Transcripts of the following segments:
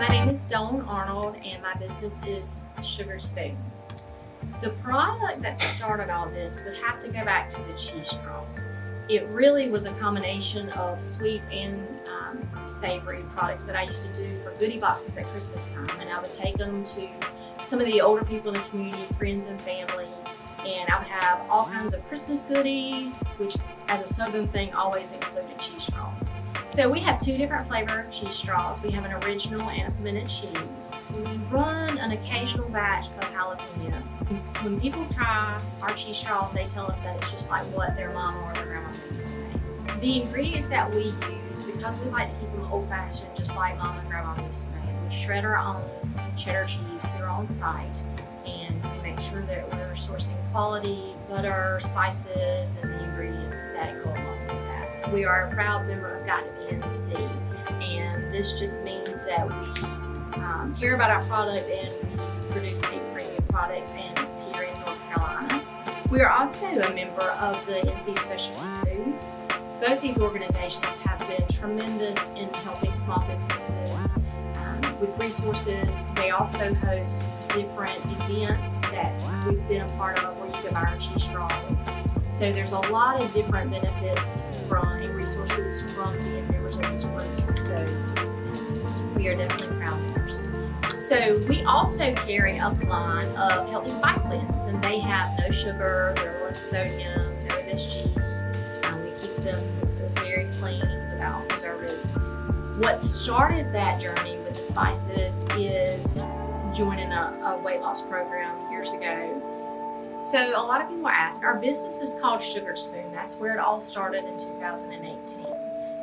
My name is Dawn Arnold and my business is Sugar Spoon. The product that started all this would have to go back to the cheese straws. It really was a combination of sweet and savory products that I used to do for goodie boxes at Christmas time, and I would take them to some of the older people in the community, friends and family, and I would have all kinds of Christmas goodies, which as a Southern thing always included cheese straws. So we have two different flavored cheese straws. We have an original and a pimento cheese. We run an occasional batch of jalapeno. When people try our cheese straws, they tell us that it's just like what their mama or their grandma used to make. The ingredients that we use, because we like to keep them old-fashioned, just like mama and grandma used to make, we shred our own cheddar cheese here on site, and we make sure that we're sourcing quality butter, spices, and the ingredients that go along with that. We are a proud member of Got to Be NC, and this just means that we care about our product and we produce a premium product, and it's here in North Carolina. We are also a member of the NC Specialty Foods. Both these organizations have been tremendous in helping small businesses with resources. They also host different events that we've been a part of where you can buy our cheese straws. So there's a lot of different benefits and resources from being members of these groups. So we are definitely proud members. So we also carry a line of healthy spice blends, and they have no sugar, they're low in sodium, no MSG. We keep them very clean without preservatives. What started that journey with the spices is joining a weight loss program years ago. So a lot of people ask, our business is called Sugar Spoon. That's where it all started in 2018.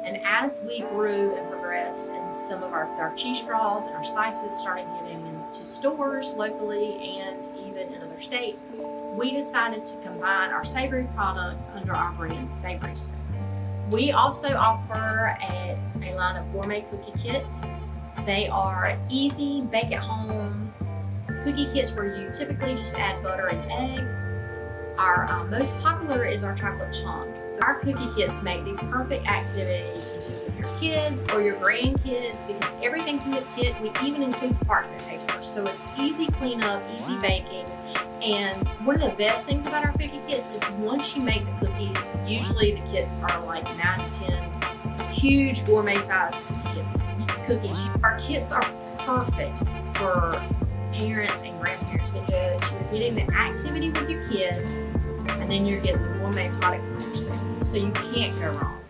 And as we grew and progressed, and some of our cheese straws and our spices started getting into stores locally and even in other states, we decided to combine our savory products under our brand Savory Spoon. We also offer a line of gourmet cookie kits. They are easy, bake at home cookie kits where you typically just add butter and eggs. Our most popular is our chocolate chunk. Our cookie kits make the perfect activity to do with your kids or your grandkids, because everything from the kit, we even include parchment paper. So it's easy cleanup, easy baking. And one of the best things about our cookie kits is once you make the cookies, usually the kits are like 9 to 10 huge gourmet sized cookies. Our kits are perfect for parents and grandparents because you're getting the activity with your kids and then you're getting the gourmet product for yourself. So you can't go wrong.